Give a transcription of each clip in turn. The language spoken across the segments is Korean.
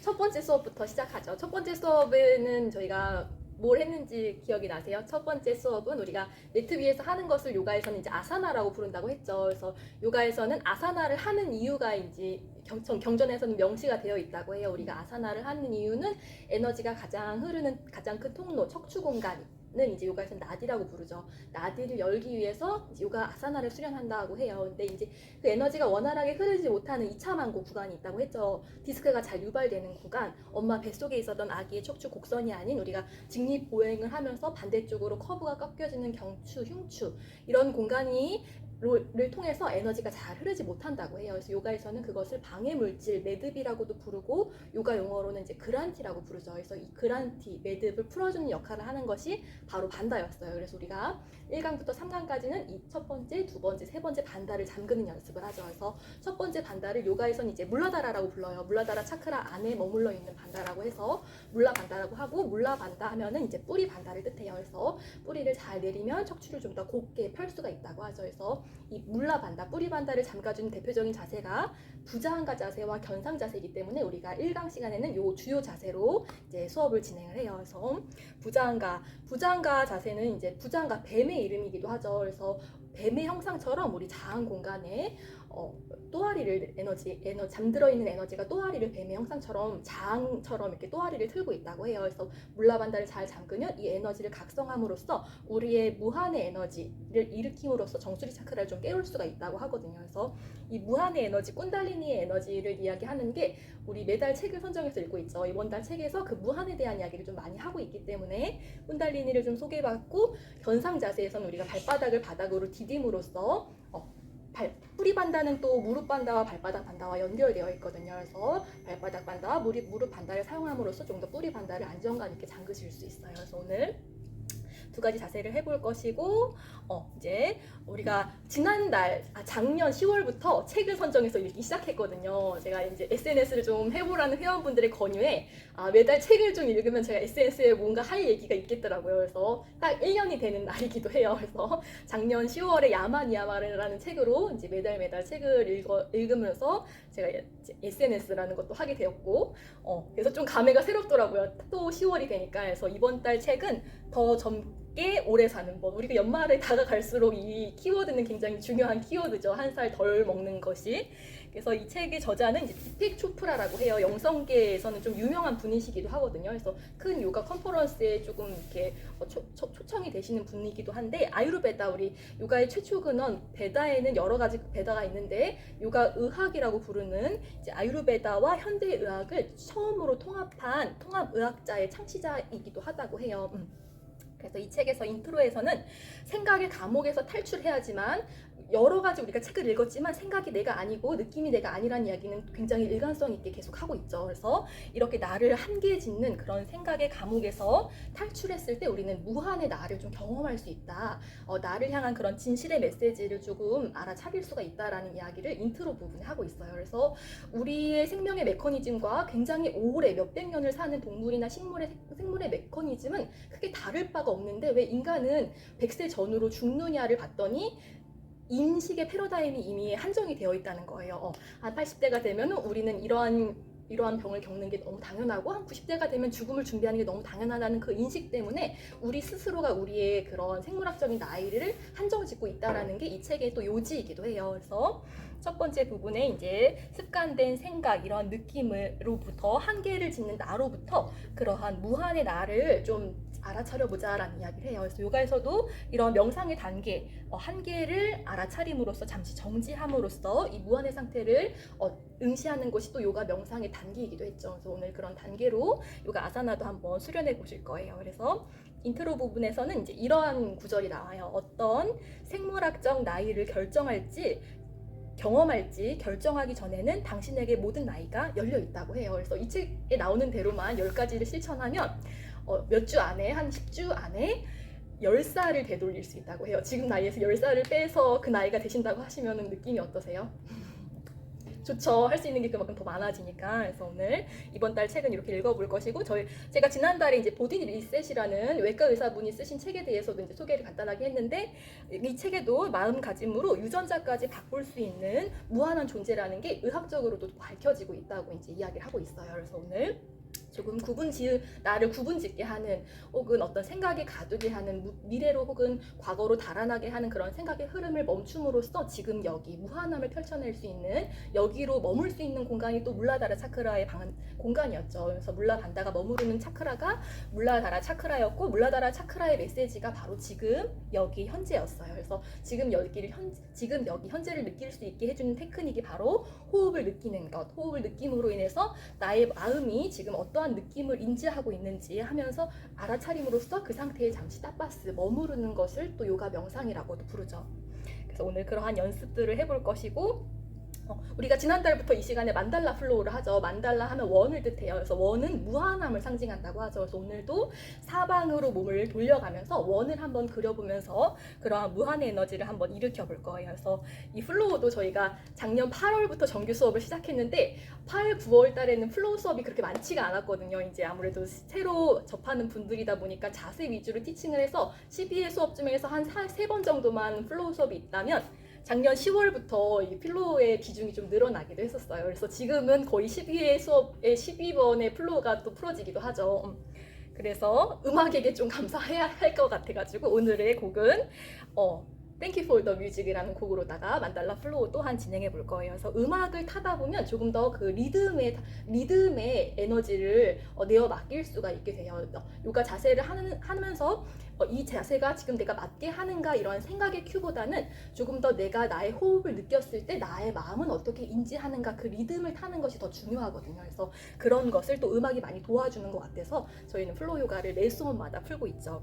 첫 번째 수업부터 시작하죠. 첫 번째 수업에는 저희가 뭘 했는지 기억이 나세요? 첫 번째 수업은 우리가 매트 위에서 하는 것을 요가에서는 이제 아사나라고 부른다고 했죠. 그래서 요가에서는 아사나를 하는 이유가 이제 경전에서는 명시가 되어 있다고 해요. 우리가 아사나를 하는 이유는 에너지가 가장 흐르는 가장 큰 통로, 척추 공간이 는 이제 요가에서는 나디라고 부르죠. 나디를 열기 위해서 요가 아사나를 수련한다고 해요. 근데 이제 그 에너지가 원활하게 흐르지 못하는 2차망고 구간이 있다고 했죠. 디스크가 잘 유발되는 구간, 엄마 뱃속에 있었던 아기의 척추 곡선이 아닌 우리가 직립보행을 하면서 반대쪽으로 커브가 꺾여지는 경추, 흉추 이런 공간이 를 통해서 에너지가 잘 흐르지 못한다고 해요. 그래서 요가에서는 그것을 방해 물질, 매듭이라고도 부르고 요가 용어로는 이제 그란티라고 부르죠. 그래서 이 그란티, 매듭을 풀어주는 역할을 하는 것이 바로 반다였어요. 그래서 우리가 1강부터 3강까지는 이 첫 번째, 두 번째, 세 번째 반다를 잠그는 연습을 하죠. 그래서 첫 번째 반다를 요가에서는 이제 물라다라라고 불러요. 물라다라 차크라 안에 머물러 있는 반다라고 해서 물라 반다라고 하고, 물라 반다 하면은 이제 뿌리 반다를 뜻해요. 그래서 뿌리를 잘 내리면 척추를 좀 더 곱게 펼 수가 있다고 하죠. 그래서 이 물라 반다, 뿌리 반다를 잠가주는 대표적인 자세가 부자한가 자세와 견상 자세이기 때문에 우리가 1강 시간에는 요 주요 자세로 이제 수업을 진행을 해요. 그래서 부자한가 자세는 이제 부자한가 뱀의 이름이기도 하죠. 그래서 뱀의 형상처럼 우리 자한 공간에 또아리를 잠들어 있는 에너지가 또아리를 뱀의 형상처럼 장처럼 이렇게 또아리를 틀고 있다고 해요. 그래서 물라반다를 잘 잠그면 이 에너지를 각성함으로써 우리의 무한의 에너지를 일으킴으로써 정수리 차크라를 좀 깨울 수가 있다고 하거든요. 그래서 이 무한의 에너지, 꾼달리니의 에너지를 이야기하는 게 우리 매달 책을 선정해서 읽고 있죠. 이번 달 책에서 그 무한에 대한 이야기를 좀 많이 하고 있기 때문에 꾼달리니를 좀 소개받고, 견상 자세에서는 우리가 발바닥을 바닥으로 디딤으로써 뿌리 반다는 또 무릎 반다와 발바닥 반다와 연결되어 있거든요. 그래서 발바닥 반다와 무릎 반다를 사용함으로써 좀 더 뿌리 반다를 안정감 있게 잠그실 수 있어요. 그래서 오늘 두 가지 자세를 해볼 것이고, 이제 우리가 작년 10월부터 책을 선정해서 읽기 시작했거든요. 제가 이제 SNS를 좀 해보라는 회원분들의 권유에 매달 책을 좀 읽으면 제가 SNS에 뭔가 할 얘기가 있겠더라고요. 그래서 딱 1년이 되는 날이기도 해요. 그래서 작년 10월에 야마니야마라는 책으로 이제 매달 책을 읽으면서 제가 SNS라는 것도 하게 되었고, 그래서 좀 감회가 새롭더라고요. 또 10월이 되니까. 그래서 이번 달 책은 더 젊게 오래 사는 법. 우리가 연말에 다가갈수록 이 키워드는 굉장히 중요한 키워드죠. 한 살 덜 먹는 것이. 그래서 이 책의 저자는 이제 디펙 초프라라고 해요. 영성계에서는 좀 유명한 분이시기도 하거든요. 그래서 큰 요가 컨퍼런스에 조금 이렇게 초청이 되시는 분이기도 한데, 아유르베다, 우리 요가의 최초 근원 베다에는 여러 가지 베다가 있는데 요가 의학이라고 부르는 이제 아유르베다와 현대 의학을 처음으로 통합한 통합의학자의 창시자이기도 하다고 해요. 그래서 이 책에서 인트로에서는 생각의 감옥에서 탈출해야지만, 여러 가지 우리가 책을 읽었지만 생각이 내가 아니고 느낌이 내가 아니란 이야기는 굉장히 일관성 있게 계속 하고 있죠. 그래서 이렇게 나를 한계에 짓는 그런 생각의 감옥에서 탈출했을 때 우리는 무한의 나를 좀 경험할 수 있다. 나를 향한 그런 진실의 메시지를 조금 알아차릴 수가 있다라는 이야기를 인트로 부분에 하고 있어요. 그래서 우리의 생명의 메커니즘과 굉장히 오래 몇백 년을 사는 동물이나 생물의 메커니즘은 크게 다를 바가 없는데, 왜 인간은 100세 전후로 죽느냐를 봤더니 인식의 패러다임이 이미 한정이 되어 있다는 거예요. 한 80대가 되면 우리는 이러한 병을 겪는 게 너무 당연하고, 한 90대가 되면 죽음을 준비하는 게 너무 당연하다는 그 인식 때문에 우리 스스로가 우리의 그런 생물학적인 나이를 한정짓고 있다라는 게 이 책의 또 요지이기도 해요. 그래서 첫 번째 부분에 이제 습관된 생각, 이런 느낌으로부터 한계를 짓는 나로부터 그러한 무한의 나를 좀 알아차려보자라는 이야기를 해요. 그래서 요가에서도 이런 명상의 단계, 한계를 알아차림으로써 잠시 정지함으로써 이 무한의 상태를 응시하는 것이 또 요가 명상의 단계이기도 했죠. 그래서 오늘 그런 단계로 요가 아사나도 한번 수련해 보실 거예요. 그래서 인트로 부분에서는 이제 이러한 구절이 나와요. 어떤 생물학적 나이를 경험할지 결정하기 전에는 당신에게 모든 나이가 열려 있다고 해요. 그래서 이 책에 나오는 대로만 10가지를 실천하면 몇 주 안에, 한 10주 안에 10살을 되돌릴 수 있다고 해요. 지금 나이에서 10살을 빼서 그 나이가 되신다고 하시면 느낌이 어떠세요? 좋죠. 할 수 있는 게 그만큼 더 많아지니까. 그래서 오늘 이번 달 책은 이렇게 읽어볼 것이고, 제가 지난달에 이제 보디 리셋이라는 외과 의사분이 쓰신 책에 대해서도 이제 소개를 간단하게 했는데, 이 책에도 마음가짐으로 유전자까지 바꿀 수 있는 무한한 존재라는 게 의학적으로도 밝혀지고 있다고 이제 이야기를 하고 있어요. 그래서 오늘 조금 나를 구분짓게 하는, 혹은 어떤 생각이 가두게 하는, 미래로 혹은 과거로 달아나게 하는 그런 생각의 흐름을 멈춤으로써 지금 여기 무한함을 펼쳐낼 수 있는, 여기로 머물 수 있는 공간이 또 물라다라 차크라의 공간이었죠. 그래서 물라반다가 머무르는 차크라가 물라다라 차크라였고, 물라다라 차크라의 메시지가 바로 지금 여기 현재였어요. 그래서 지금 여기 현재를 느낄 수 있게 해주는 테크닉이 바로 호흡을 느끼는 것. 호흡을 느낌으로 인해서 나의 마음이 지금 어떠한 느낌을 인지하고 있는지 하면서 알아차림으로써 그 상태에 잠시 따빠스 머무르는 것을 또 요가 명상이라고도 부르죠. 그래서 오늘 그러한 연습들을 해볼 것이고, 우리가 지난달부터 이 시간에 만달라 플로우를 하죠. 만달라 하면 원을 뜻해요. 그래서 원은 무한함을 상징한다고 하죠. 그래서 오늘도 사방으로 몸을 돌려가면서 원을 한번 그려보면서 그러한 무한의 에너지를 한번 일으켜 볼 거예요. 그래서 이 플로우도 저희가 작년 8월부터 정규 수업을 시작했는데 8, 9월 달에는 플로우 수업이 그렇게 많지가 않았거든요. 이제 아무래도 새로 접하는 분들이다 보니까 자세 위주로 티칭을 해서 12회 수업쯤에서 한 3번 정도만 플로우 수업이 있다면, 작년 10월부터 이 필로우의 비중이 좀 늘어나기도 했었어요. 그래서 지금은 거의 12회 수업에 12번의 플로우가 또 풀어지기도 하죠. 그래서 음악에게 좀 감사해야 할 것 같아가지고 오늘의 곡은 Thank You for the Music이라는 곡으로다가 만달라 플로우 또한 진행해 볼 거예요. 그래서 음악을 타다 보면 조금 더 그 리듬의 에너지를 내어 맡길 수가 있게 돼요. 요가 자세를 하면서 이 자세가 지금 내가 맞게 하는가 이런 생각의 큐보다는 조금 더 내가 나의 호흡을 느꼈을 때 나의 마음은 어떻게 인지하는가, 그 리듬을 타는 것이 더 중요하거든요. 그래서 그런 것을 또 음악이 많이 도와주는 것 같아서 저희는 플로우 요가를 매 수업마다 풀고 있죠.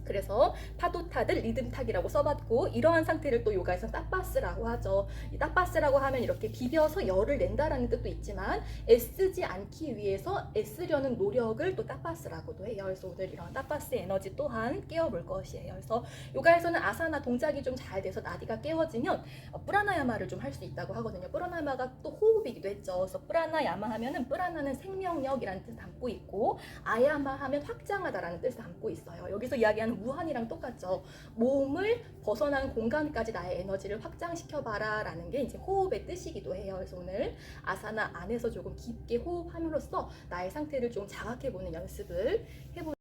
그래서 파도 타듯 리듬 타기라고 써봤고, 이러한 상태를 또 요가에서 따빠스라고 하죠. 이 따빠스라고 하면 이렇게 비벼서 열을 낸다라는 뜻도 있지만 애쓰지 않기 위해서 애쓰려는 노력을 또 따빠스라고도 해요. 그래서 오늘 이런 따빠스의 에너지 또한 깨워볼 것이에요. 그래서 요가에서는 아사나 동작이 좀 잘 돼서 나디가 깨워지면 프라나야마를 좀 할 수 있다고 하거든요. 프라나야마가 또 호흡이기도 했죠. 그래서 프라나야마 하면은 프라나는 생명력이라는 뜻을 담고 있고, 아야마 하면 확장하다라는 뜻을 담고 있어요. 여기서 이야기하는 무한이랑 똑같죠. 몸을 벗어난 공간까지 나의 에너지를 확장시켜봐라 라는 게 이제 호흡의 뜻이기도 해요. 그래서 오늘 아사나 안에서 조금 깊게 호흡함으로써 나의 상태를 좀 자각해보는 연습을 해보는